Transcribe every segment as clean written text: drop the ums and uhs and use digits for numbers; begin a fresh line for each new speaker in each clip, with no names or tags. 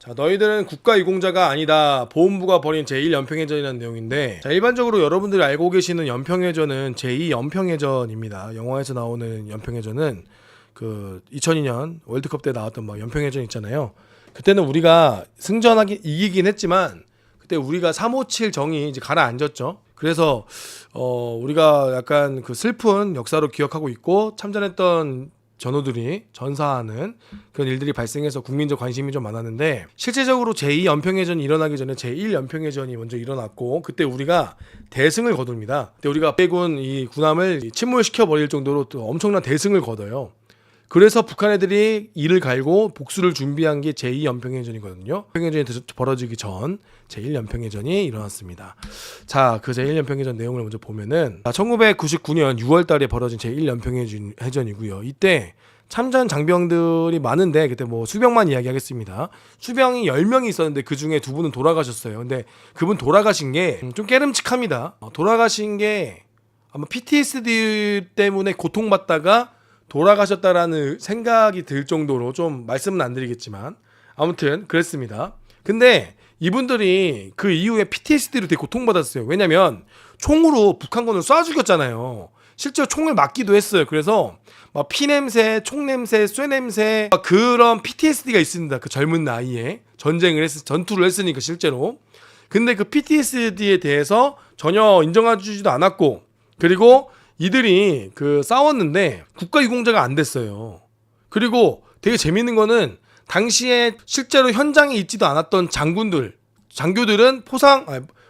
자, 너희들은 국가유공자가 아니다. 보훈부가 벌인 제1연평해전이라는 내용인데, 자, 일반적으로 여러분들이 알고 계시는 연평해전은 제2연평해전입니다. 영화에서 나오는 연평해전은 그 2002년 월드컵 때 나왔던 막 연평해전 있잖아요. 그때는 우리가 승전하기 이기긴 했지만 그때 우리가 357 정이 이제 가라앉았죠. 그래서 우리가 약간 그 슬픈 역사로 기억하고 있고, 참전했던 전우들이 전사하는 그런 일들이 발생해서 국민적 관심이 좀 많았는데, 실제적으로 제2연평해전이 일어나기 전에 제1연평해전이 먼저 일어났고, 그때 우리가 대승을 거둡니다. 그때 우리가 빼군 이 군함을 침몰시켜 버릴 정도로 또 엄청난 대승을 거둬요. 그래서 북한 애들이 이를 갈고 복수를 준비한 게 제2연평해전이거든요. 연평해전이 벌어지기 전 제1연평해전이 일어났습니다. 자, 그 제1연평해전 내용을 먼저 보면은 1999년 6월 달에 벌어진 제1연평해전이고요. 이때 참전 장병들이 많은데, 그때 뭐 수병만 이야기하겠습니다. 수병이 10명이 있었는데 그 중에 2분은 돌아가셨어요. 근데 그분 돌아가신 게 좀 깨름칙합니다. 돌아가신 게 아마 PTSD 때문에 고통받다가 돌아가셨다라는 생각이 들 정도로, 좀 말씀은 안 드리겠지만 아무튼 그랬습니다. 근데 이분들이 그 이후에 PTSD로 되게 고통받았어요. 왜냐면 총으로 북한군을 쏴 죽였잖아요. 실제로 총을 맞기도 했어요. 그래서 막 피냄새, 총냄새, 쇠냄새, 그런 PTSD가 있습니다. 그 젊은 나이에 전투를 했으니까 실제로. 근데 그 PTSD에 대해서 전혀 인정해주지도 않았고, 그리고 이들이 그 싸웠는데 국가유공자가 안 됐어요. 그리고 되게 재밌는 거는 당시에 실제로 현장에 있지도 않았던 장교들은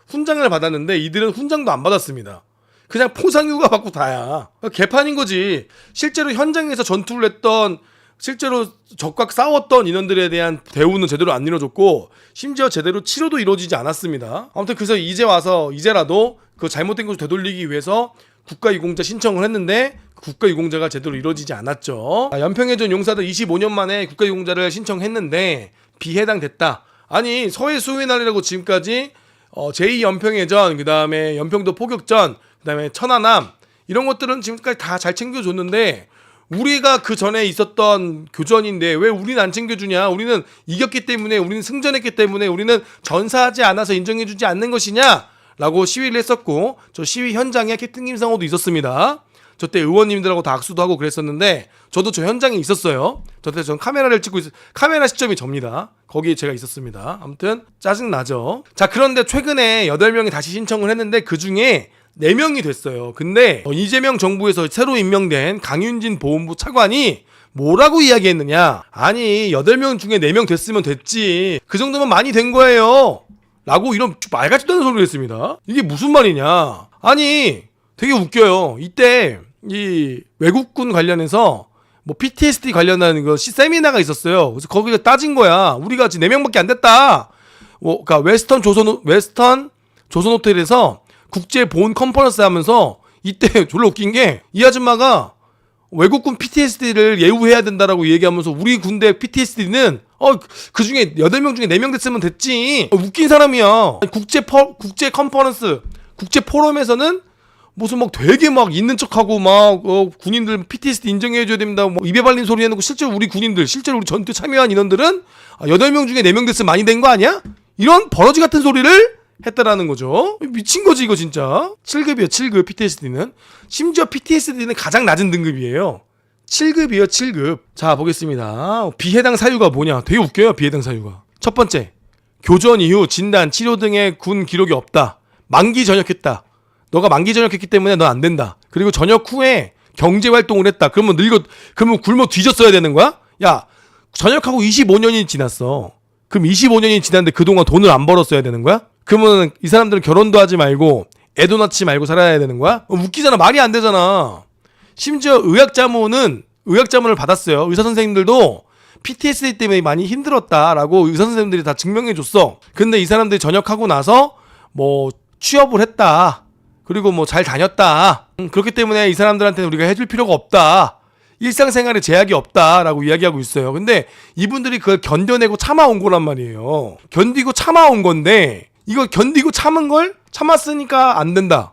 훈장을 받았는데 이들은 훈장도 안 받았습니다. 그냥 포상휴가 받고 다야. 개판인 거지. 실제로 현장에서 전투를 했던, 실제로 적과 싸웠던 인원들에 대한 대우는 제대로 안 이루어졌고, 심지어 제대로 치료도 이루어지지 않았습니다. 아무튼 그래서 이제라도 그 잘못된 것을 되돌리기 위해서 국가유공자 신청을 했는데 국가유공자가 제대로 이루어지지 않았죠. 연평해전 용사들 25년 만에 국가유공자를 신청했는데 비해당됐다. 아니, 서해 수해날이라고 지금까지 제2연평해전, 그 다음에 연평도 포격전, 그 다음에 천안함, 이런 것들은 지금까지 다 잘 챙겨줬는데 우리가 그 전에 있었던 교전인데 왜 우리는 안 챙겨주냐? 우리는 이겼기 때문에, 우리는 승전했기 때문에, 우리는 전사하지 않아서 인정해주지 않는 것이냐? 라고 시위를 했었고, 저 시위 현장에 캡틴 김상호도 있었습니다. 저 때 의원님들하고 다 악수도 하고 그랬었는데, 저도 저 현장에 있었어요. 저때 전 카메라를 찍고 카메라 시점이 접니다. 거기에 제가 있었습니다. 아무튼 짜증나죠. 자, 그런데 최근에 8명이 다시 신청을 했는데 그 중에 4명이 됐어요. 근데 이재명 정부에서 새로 임명된 강윤진 보훈부 차관이 뭐라고 이야기했느냐? 아니, 8명 중에 4명 됐으면 됐지, 그 정도면 많이 된 거예요 라고 이런 말 같지도 않은 소리를 했습니다. 이게 무슨 말이냐? 아니, 되게 웃겨요. 이때 이 외국군 관련해서 뭐 PTSD 관련한 그 세미나가 있었어요. 그래서 거기가 따진 거야. 우리가 지금 4명밖에 안 됐다. 그러니까 웨스턴 조선 호텔에서 국제 보훈 컨퍼런스 하면서, 이때 졸라 웃긴 게 이 아줌마가 외국군 PTSD를 예우해야 된다라고 얘기하면서 우리 군대 PTSD는 그 중에 8명 중에 4명 됐으면 됐지. 웃긴 사람이야. 국제 컨퍼런스, 국제 포럼에서는 무슨 막 되게 막 있는 척하고 막 군인들 PTSD 인정해줘야 됩니다, 뭐 입에 발린 소리 해놓고, 실제로 우리 군인들, 실제로 우리 전투에 참여한 인원들은 8명 중에 4명 됐으면 많이 된 거 아니야? 이런 버러지 같은 소리를 했다라는 거죠. 미친 거지 이거 진짜. 7급이에요 7급 PTSD는. 심지어 PTSD는 가장 낮은 등급이에요. 7급이에요 7급. 자, 보겠습니다. 비해당 사유가 뭐냐. 되게 웃겨요. 비해당 사유가. 첫 번째, 교전 이후 진단, 치료 등의 군 기록이 없다. 만기 전역했다. 너가 만기 전역했기 때문에 넌 안 된다. 그리고 전역 후에 경제 활동을 했다. 그러면 굶어 뒤졌어야 되는 거야? 야, 전역하고 25년이 지났어. 그럼 25년이 지났는데 그동안 돈을 안 벌었어야 되는 거야? 그러면 이 사람들은 결혼도 하지 말고 애도 낳지 말고 살아야 되는 거야? 웃기잖아. 말이 안 되잖아. 심지어 의학자문을 받았어요. 의사 선생님들도 PTSD 때문에 많이 힘들었다라고 의사 선생님들이 다 증명해 줬어. 근데 이 사람들이 전역하고 나서 뭐 취업을 했다, 그리고 뭐 잘 다녔다, 그렇기 때문에 이 사람들한테는 우리가 해줄 필요가 없다, 일상생활에 제약이 없다라고 이야기하고 있어요. 근데 이분들이 그걸 견뎌내고 참아온 거란 말이에요. 견디고 참아온 건데, 이거 견디고 참았으니까 안 된다,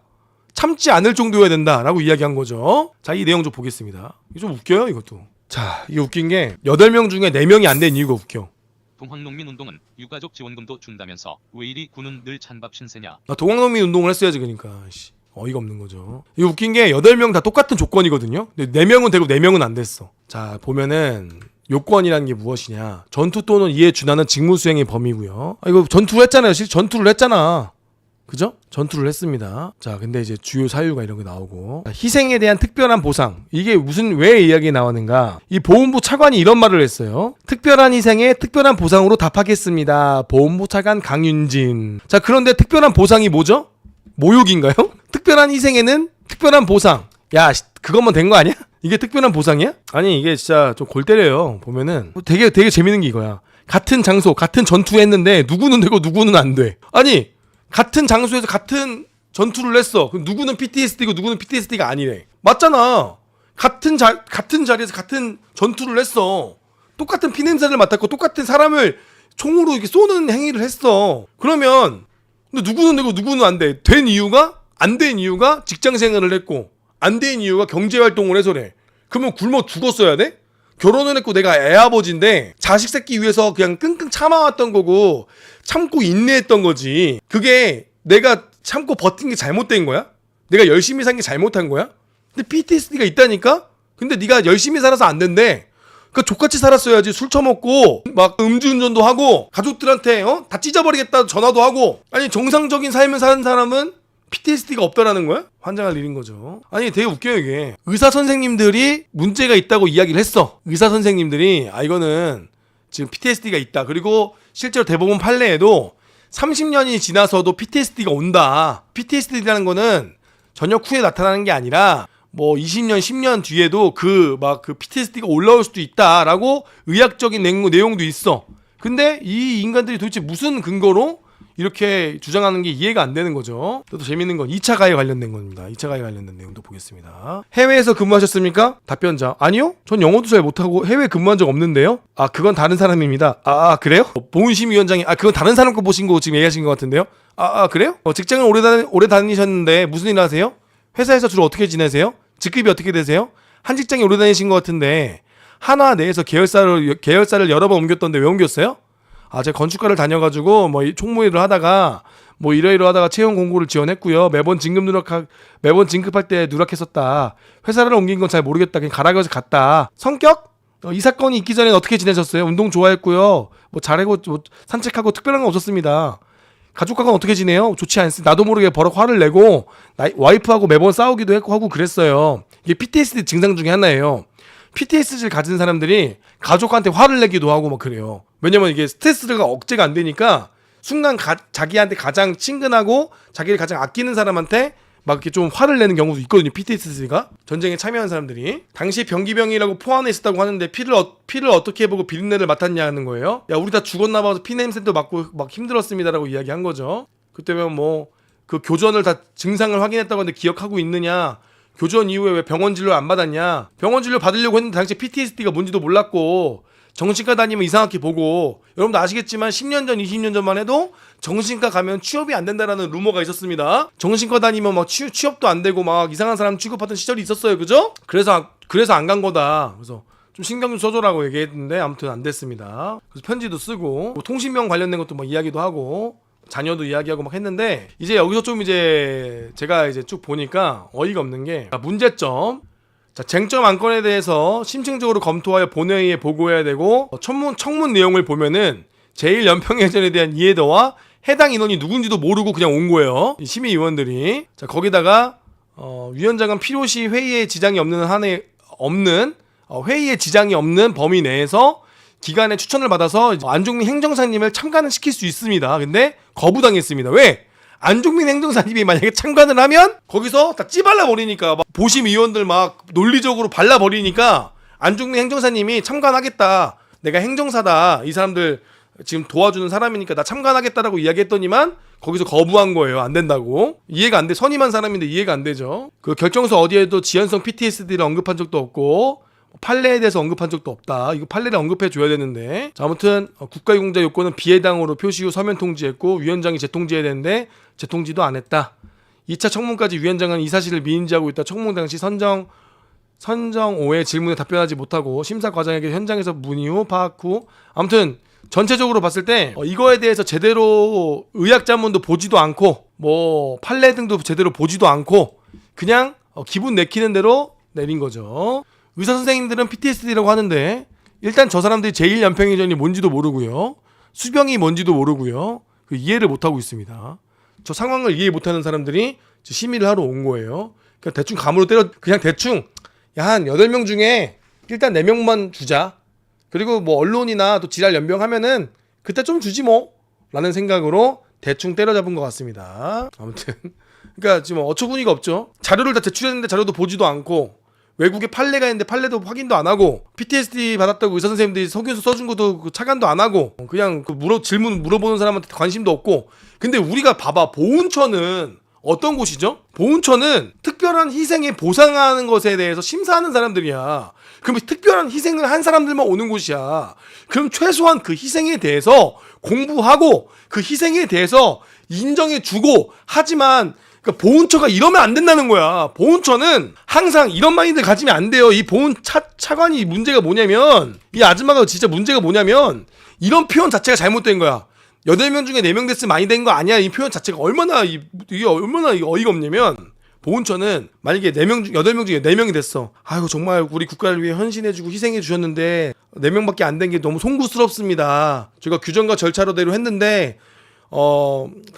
참지 않을 정도여야 된다라고 이야기한 거죠. 자, 이 내용 좀 보겠습니다. 이거 좀 웃겨요 이것도. 자, 이게 웃긴 게 8명 중에 4명이 안 된 이유가 웃겨.
동학농민운동은 유가족 지원금도 준다면서 왜 이리 군은 늘 찬밥 신세냐.
동학농민 운동을 했어야지 그러니까. 어이가 없는 거죠. 이 웃긴 게 8명 다 똑같은 조건이거든요. 근데 4명은 되고 4명은 안 됐어. 자, 보면은 요건이라는 게 무엇이냐. 전투 또는 이에 준하는 직무 수행의 범위고요. 이거 전투를 했잖아요. 실제 전투를 했잖아. 그죠? 전투를 했습니다. 자, 근데 이제 주요 사유가 이런 게 나오고, 희생에 대한 특별한 보상. 이게 무슨 왜 이야기 나오는가? 이 보훈부 차관이 이런 말을 했어요. 특별한 희생에 특별한 보상으로 답하겠습니다. 보훈부 차관 강윤진. 자, 그런데 특별한 보상이 뭐죠? 모욕인가요? 특별한 희생에는 특별한 보상. 야, 그것만 된 거 아니야? 이게 특별한 보상이야? 아니, 이게 진짜 좀 골 때려요. 보면은 되게 재밌는 게 이거야. 같은 장소, 같은 전투했는데 누구는 되고 누구는 안 돼. 아니, 같은 장소에서 같은 전투를 했어. 그럼 누구는 PTSD고 누구는 PTSD가 아니래. 맞잖아. 같은 자리에서 같은 전투를 했어. 똑같은 피냄새를 맡았고 똑같은 사람을 총으로 이렇게 쏘는 행위를 했어. 그러면 근데 누구는 되고 누구는 안 돼. 안 된 이유가 직장 생활을 했고 안 된 이유가 경제 활동을 해서래. 그러면 굶어 죽었어야 돼? 결혼을 했고 내가 애아버지인데 자식 새끼 위해서 그냥 끙끙 참아왔던 거고 참고 인내했던 거지. 그게 내가 참고 버틴 게 잘못된 거야? 내가 열심히 산 게 잘못한 거야? 근데 PTSD가 있다니까? 근데 네가 열심히 살아서 안 된대. 그러니까 족같이 살았어야지. 술 처먹고 막 음주운전도 하고 가족들한테 다 찢어버리겠다 전화도 하고. 아니 정상적인 삶을 사는 사람은 PTSD가 없다라는 거야? 환장할 일인 거죠. 아니 되게 웃겨요 이게. 의사 선생님들이 문제가 있다고 이야기를 했어. 의사 선생님들이 이거는 지금 PTSD가 있다. 그리고 실제로 대법원 판례에도 30년이 지나서도 PTSD가 온다. PTSD라는 거는 전역 후에 나타나는 게 아니라 뭐 20년, 10년 뒤에도 그 PTSD가 올라올 수도 있다라고 의학적인 내용도 있어. 근데 이 인간들이 도대체 무슨 근거로 이렇게 주장하는 게 이해가 안 되는 거죠. 또 재밌는 건 2차 가해 관련된 겁니다. 2차 가해 관련된 내용도 보겠습니다. 해외에서 근무하셨습니까? 답변자: 아니요. 전 영어도 잘 못하고 해외 근무한 적 없는데요. 그건 다른 사람입니다. 그래요? 보훈심의위원장이 그건 다른 사람 거 보신 거 지금 얘기하신 것 같은데요. 그래요? 직장을 오래 다니셨는데 무슨 일 하세요? 회사에서 주로 어떻게 지내세요? 직급이 어떻게 되세요? 한 직장에 오래 다니신 것 같은데 하나 내에서 계열사를 여러 번 옮겼던데 왜 옮겼어요? 제가 건축가를 다녀가지고 뭐 총무일을 하다가 뭐 이러이러하다가 채용 공고를 지원했고요. 매번 진급할 때 누락했었다. 회사를 옮긴 건 잘 모르겠다. 그냥 가라고 해서 갔다. 성격? 이 사건이 있기 전에 어떻게 지내셨어요? 운동 좋아했고요. 뭐 잘하고 산책하고 특별한 건 없었습니다. 가족과는 어떻게 지내요? 좋지 않습니다. 나도 모르게 버럭 화를 내고 와이프하고 매번 싸우기도 했고 하고 그랬어요. 이게 PTSD 증상 중에 하나예요. PTSD를 가진 사람들이 가족한테 화를 내기도 하고 막 그래요. 왜냐면 이게 스트레스가 억제가 안 되니까 순간 자기한테 가장 친근하고 자기를 가장 아끼는 사람한테 막 이렇게 좀 화를 내는 경우도 있거든요. PTSD가 전쟁에 참여한 사람들이 당시 병기병이라고 포함해 있었다고 하는데 피를 어떻게 해보고 비린내를 맡았냐는 거예요. 야, 우리 다 죽었나 봐서 피 냄새도 맡고 막 힘들었습니다라고 이야기한 거죠. 그때면 뭐 그 교전을 다 증상을 확인했다고 하는데 기억하고 있느냐? 교전 이후에 왜 병원 진료 안 받았냐? 병원 진료 받으려고 했는데 당시 PTSD가 뭔지도 몰랐고 정신과 다니면 이상하게 보고. 여러분도 아시겠지만 10년 전 20년 전만 해도 정신과 가면 취업이 안 된다라는 루머가 있었습니다. 정신과 다니면 막 취업도 안 되고 막 이상한 사람 취급하던 시절이 있었어요. 그죠? 그래서 안 간 거다. 그래서 좀 신경 좀 써줘라고 얘기했는데 아무튼 안 됐습니다. 그래서 편지도 쓰고 뭐 통신명 관련된 것도 막 이야기도 하고 자녀도 이야기하고 막 했는데 이제 여기서 좀 제가 쭉 보니까 어이가 없는 게 문제점. 쟁점 안건에 대해서 심층적으로 검토하여 본회의에 보고해야 되고 청문 내용을 보면은 제1연평해전에 대한 이해도와 해당 인원이 누군지도 모르고 그냥 온 거예요. 이 심의위원들이. 거기다가 위원장은 필요시 회의에 지장이 회의에 지장이 없는 범위 내에서 기관의 추천을 받아서 안종민 행정사님을 참관을 시킬 수 있습니다. 근데 거부당했습니다. 왜? 안종민 행정사님이 만약에 참관을 하면 거기서 다 찌발라 버리니까 막 보심위원들 막 논리적으로 발라버리니까 안종민 행정사님이 참관하겠다. 내가 행정사다. 이 사람들 지금 도와주는 사람이니까 나 참관하겠다라고 이야기했더니만 거기서 거부한 거예요. 안 된다고. 이해가 안 돼. 선임한 사람인데 이해가 안 되죠. 그 결정서 어디에도 지연성 PTSD를 언급한 적도 없고 판례에 대해서 언급한 적도 없다. 이거 판례를 언급해 줘야 되는데. 아무튼 국가유공자 요건은 비해당으로 표시 후 서면 통지했고 위원장이 재통지해야 되는데 재통지도 안 했다. 2차 청문까지 위원장은 이 사실을 미인지하고 있다. 청문 당시 선정 5회 질문에 답변하지 못하고 심사 과정에게 현장에서 문의 후 파악 후 아무튼 전체적으로 봤을 때 이거에 대해서 제대로 의학자문도 보지도 않고 뭐 판례 등도 제대로 보지도 않고 그냥 기분 내키는 대로 내린 거죠. 의사 선생님들은 PTSD라고 하는데 일단 저 사람들이 제1연평해전이 뭔지도 모르고요. 수병이 뭔지도 모르고요. 이해를 못하고 있습니다. 저 상황을 이해 못하는 사람들이 심의를 하러 온 거예요. 그냥 대충 감으로 그냥 대충 한 8명 중에 일단 4명만 주자. 그리고 뭐 언론이나 또 지랄 연병하면은 그때 좀 주지 뭐 라는 생각으로 대충 때려잡은 것 같습니다. 아무튼 그러니까 지금 어처구니가 없죠. 자료를 다 제출했는데 자료도 보지도 않고 외국에 판례가 있는데 판례도 확인도 안 하고 PTSD 받았다고 의사 선생님들이 석유서 써준 것도 차관도 안 하고 그냥 질문 물어보는 사람한테 관심도 없고. 근데 우리가 봐봐, 보훈처는 어떤 곳이죠? 보훈처는 특별한 희생에 보상하는 것에 대해서 심사하는 사람들이야. 그럼 특별한 희생을 한 사람들만 오는 곳이야. 그럼 최소한 그 희생에 대해서 공부하고 그 희생에 대해서 인정해주고. 하지만 그러니까 보훈처가 이러면 안 된다는 거야. 보훈처는 항상 이런 마인드 가지면 안 돼요. 이 보훈 차관이 문제가 뭐냐면, 이 아줌마가 진짜 문제가 뭐냐면 이런 표현 자체가 잘못된 거야. 8명 중에 4명 됐으면 많이 된 거 아니야. 이 표현 자체가 이게 얼마나 어이가 없냐면, 보훈처는 만약에 8명 중에 4명이 됐어. 아이고 정말 우리 국가를 위해 헌신해주고 희생해주셨는데 4명밖에 안 된 게 너무 송구스럽습니다. 저희가 규정과 절차로대로 했는데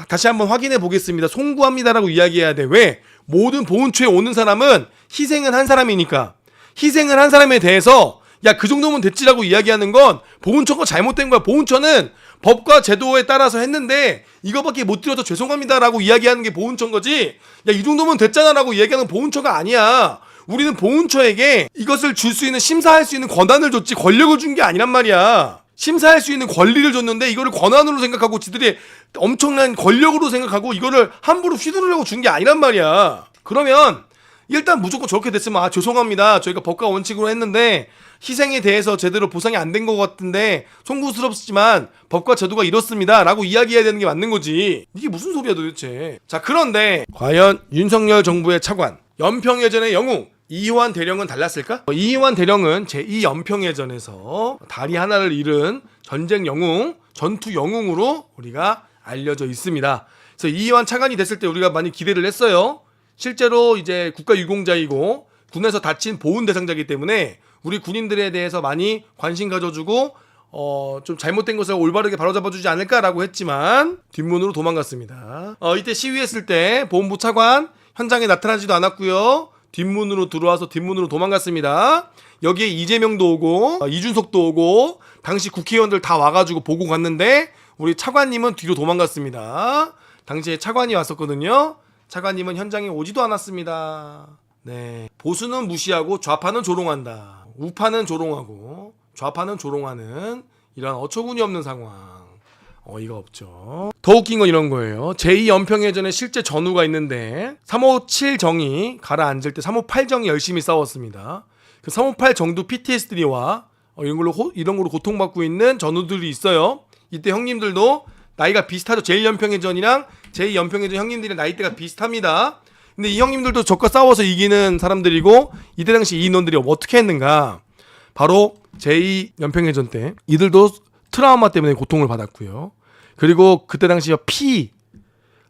다시 한번 확인해 보겠습니다. 송구합니다라고 이야기해야 돼. 왜? 모든 보훈처에 오는 사람은 희생을 한 사람이니까. 희생을 한 사람에 대해서 야, 그 정도면 됐지라고 이야기하는 건 보훈처가 잘못된 거야. 보훈처는 법과 제도에 따라서 했는데 이거밖에 못 드려서 죄송합니다라고 이야기하는 게 보훈처인 거지. 야, 이 정도면 됐잖아라고 이야기하는 보훈처가 아니야. 우리는 보훈처에게 이것을 줄 수 있는, 심사할 수 있는 권한을 줬지 권력을 준 게 아니란 말이야. 심사할 수 있는 권리를 줬는데 이거를 권한으로 생각하고 지들이 엄청난 권력으로 생각하고 이거를 함부로 휘두르려고 준 게 아니란 말이야. 그러면 일단 무조건 저렇게 됐으면 죄송합니다. 저희가 법과 원칙으로 했는데 희생에 대해서 제대로 보상이 안 된 것 같은데 송구스럽지만 법과 제도가 이렇습니다 라고 이야기해야 되는 게 맞는 거지. 이게 무슨 소리야 도대체. 자, 그런데 과연 윤석열 정부의 차관 연평해전의 영웅 이희환 대령은 달랐을까? 이희환 대령은 제2연평해전에서 다리 하나를 잃은 전쟁 영웅, 전투 영웅으로 우리가 알려져 있습니다. 그래서 이희환 차관이 됐을 때 우리가 많이 기대를 했어요. 실제로 이제 국가유공자이고 군에서 다친 보훈 대상자이기 때문에 우리 군인들에 대해서 많이 관심 가져주고 좀 잘못된 것을 올바르게 바로잡아주지 않을까라고 했지만 뒷문으로 도망갔습니다. 이때 시위했을 때 보훈부 차관 현장에 나타나지도 않았고요. 뒷문으로 들어와서 뒷문으로 도망갔습니다. 여기에 이재명도 오고 이준석도 오고 당시 국회의원들 다 와가지고 보고 갔는데 우리 차관님은 뒤로 도망갔습니다. 당시에 차관이 왔었거든요. 차관님은 현장에 오지도 않았습니다. 네, 보수는 무시하고 좌파는 조롱한다. 우파는 조롱하고 좌파는 조롱하는 이런 어처구니 없는 상황. 어이가 없죠. 더 웃긴 건 이런 거예요. 제2연평해전에 실제 전우가 있는데 357 정이 가라앉을 때 358 정이 열심히 싸웠습니다. 그 358 정도 PTSD와 이런 걸로 고통받고 있는 전우들이 있어요. 이때 형님들도 나이가 비슷하죠. 제1연평해전이랑 제2연평해전 형님들의 나이대가 비슷합니다. 근데 이 형님들도 적과 싸워서 이기는 사람들이고 이때 당시 이 인원들이 어떻게 했는가? 바로 제2연평해전 때 이들도 트라우마 때문에 고통을 받았고요. 그리고 그때 당시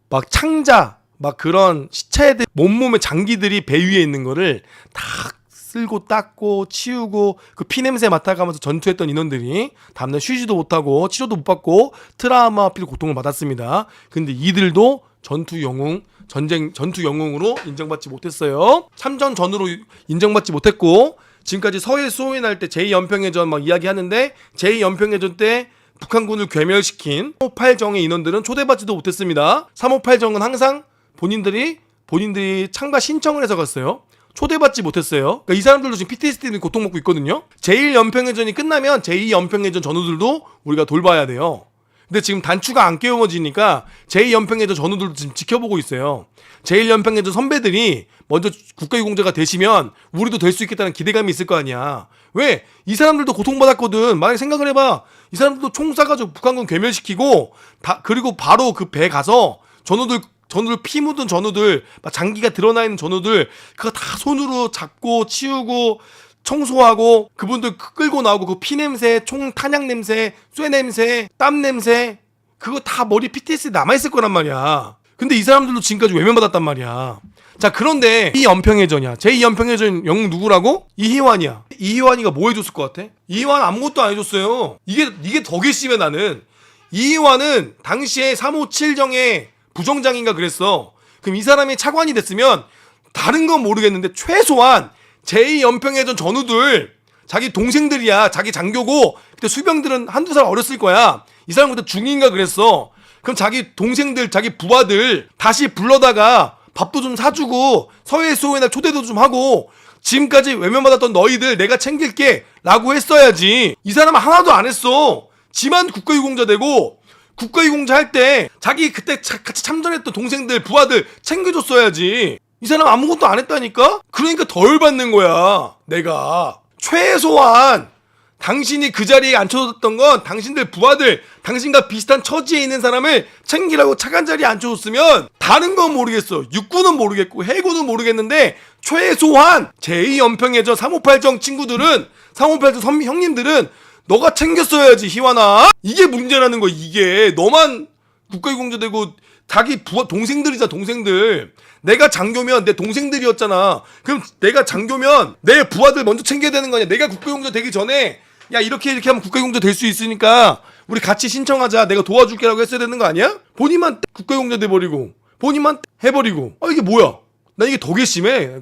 막 창자 막 그런 시체들 몸몸의 장기들이 배 위에 있는 거를 다 쓸고 닦고 치우고 그 피 냄새 맡아가면서 전투했던 인원들이 다음날 쉬지도 못하고 치료도 못 받고 트라우마 필 고통을 받았습니다. 근데 이들도 전투 영웅으로 인정받지 못했어요. 참전 전으로 인정받지 못했고 지금까지 서해 수호에 날 때 제2연평해전 막 이야기하는데 제2연평해전 때 북한군을 괴멸시킨 358정의 인원들은 초대받지도 못했습니다. 358정은 항상 본인들이 참가 신청을 해서 갔어요. 초대받지 못했어요. 그러니까 이 사람들도 지금 PTSD 고통받고 있거든요. 제1연평해전이 끝나면 제2연평해전 전우들도 우리가 돌봐야 돼요. 근데 지금 단추가 안 깨어지니까 제2연평해전 전우들도 지금 지켜보고 있어요. 제1연평해전 선배들이 먼저 국가유공자가 되시면 우리도 될 수 있겠다는 기대감이 있을 거 아니야. 왜? 이 사람들도 고통받았거든. 만약에 생각을 해봐. 이 사람들도 총 쏴가지고 북한군 괴멸시키고 그리고 바로 그 배 가서 전우들 피 묻은 전우들 막 장기가 드러나 있는 전우들 그거 다 손으로 잡고 치우고 청소하고 그분들 끌고 나오고 그 피 냄새, 총 탄약 냄새, 쇠 냄새, 땀 냄새 그거 다 머리 PTSD 남아있을 거란 말이야. 근데 이 사람들도 지금까지 외면받았단 말이야. 자, 그런데 이 연평해전이야. 제2연평해전 영웅 누구라고? 이희환이야. 이희환이가 뭐 해줬을 것 같아? 이희환 아무것도 안 해줬어요. 이게 더 괘씸해 나는. 이희환은 당시에 357정의 부정장인가 그랬어. 그럼 이 사람이 차관이 됐으면 다른 건 모르겠는데 최소한 제2연평해전 전우들 자기 동생들이야. 자기 장교고 그때 수병들은 한두 살 어렸을 거야. 이 사람 그때 중인가 그랬어. 그럼 자기 동생들 자기 부하들 다시 불러다가 밥도 좀 사주고 서해수호의 날 초대도 좀 하고 지금까지 외면받았던 너희들 내가 챙길게 라고 했어야지. 이 사람은 하나도 안 했어. 지만 국가유공자 되고 국가유공자 할 때 자기 그때 같이 참전했던 동생들 부하들 챙겨줬어야지. 이 사람 아무것도 안 했다니까? 그러니까 덜 받는 거야. 내가 최소한 당신이 그 자리에 앉혀뒀던 건 당신들 부하들 당신과 비슷한 처지에 있는 사람을 챙기라고 차관 자리에 앉혀줬으면 다른 건 모르겠어. 육군은 모르겠고 해군은 모르겠는데 최소한 제2연평해전 358정 친구들은 358정 형님들은 너가 챙겼어야지 희환아. 이게 문제라는 거야. 이게 너만 국가유공자 되고 자기 부하 동생들이잖아. 동생들. 내가 장교면 내 동생들이었잖아. 그럼 내가 장교면 내 부하들 먼저 챙겨야 되는 거 아니야. 내가 국가유공자 되기 전에 야 이렇게 하면 국가유공자 될 수 있으니까 우리 같이 신청하자. 내가 도와줄게라고 했어야 되는 거 아니야? 본인만 국가유공자 돼버리고 본인만 해버리고. 아 이게 뭐야? 나 이게 더 괘씸해.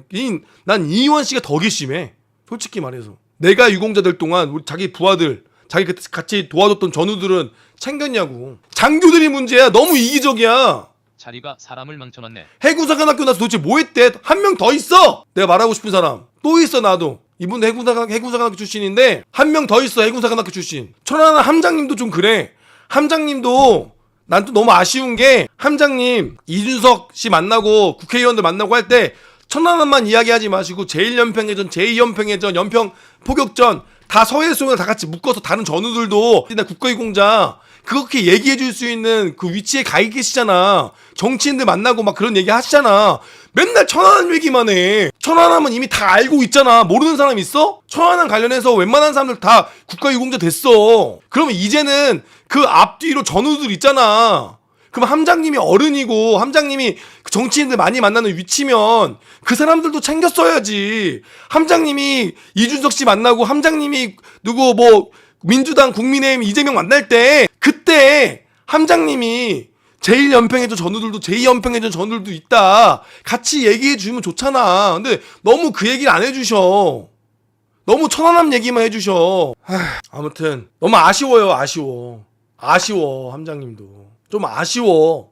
난 이희원 씨가 더 괘씸해. 솔직히 말해서. 내가 유공자 될 동안 우리 자기 부하들 자기 같이 도와줬던 전우들은 챙겼냐고. 장교들이 문제야. 너무 이기적이야.
자리가 사람을 망쳐놨네.
해군사관학교 나서 도대체 뭐 했대? 한 명 더 있어. 내가 말하고 싶은 사람 또 있어. 나도 이분도 해군사관학교 출신인데 한 명 더 있어. 해군사관학교 출신 천안함 함장님도 좀 그래. 함장님도 난 또 너무 아쉬운 게 함장님 이준석 씨 만나고 국회의원들 만나고 할 때 천안함만 이야기하지 마시고 제1연평해전 제2연평해전 연평 포격전 다 서해수호를 다 같이 묶어서 다른 전우들도 국가유공자 그렇게 얘기해 줄 수 있는 그 위치에 가 계시잖아. 정치인들 만나고 막 그런 얘기 하시잖아. 맨날 천안함 얘기만 해. 천안함은 이미 다 알고 있잖아. 모르는 사람 있어? 천안함 관련해서 웬만한 사람들 다 국가유공자 됐어. 그러면 이제는 그 앞뒤로 전우들 있잖아. 그럼 함장님이 어른이고 함장님이 정치인들 많이 만나는 위치면 그 사람들도 챙겼어야지. 함장님이 이준석 씨 만나고 함장님이 누구 뭐 민주당 국민의힘 이재명 만날 때 그때 함장님이 제1연평해전 전우들도 제2연평해전 전우들도 있다 같이 얘기해 주면 좋잖아. 근데 너무 그 얘기를 안 해주셔. 너무 천안함 얘기만 해주셔. 아무튼 너무 아쉬워요. 아쉬워 함장님도 좀 아쉬워.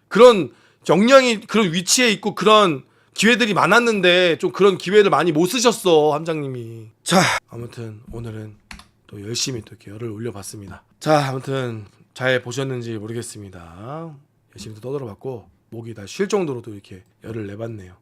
그런 역량이 그런 위치에 있고 그런 기회들이 많았는데 좀 그런 기회를 많이 못 쓰셨어 함장님이. 자 아무튼 오늘은 또 열심히 또 이렇게 열을 올려봤습니다. 자 아무튼 잘 보셨는지 모르겠습니다. 열심히 또 떠들어봤고 목이 다 쉴 정도로 또 이렇게 열을 내봤네요.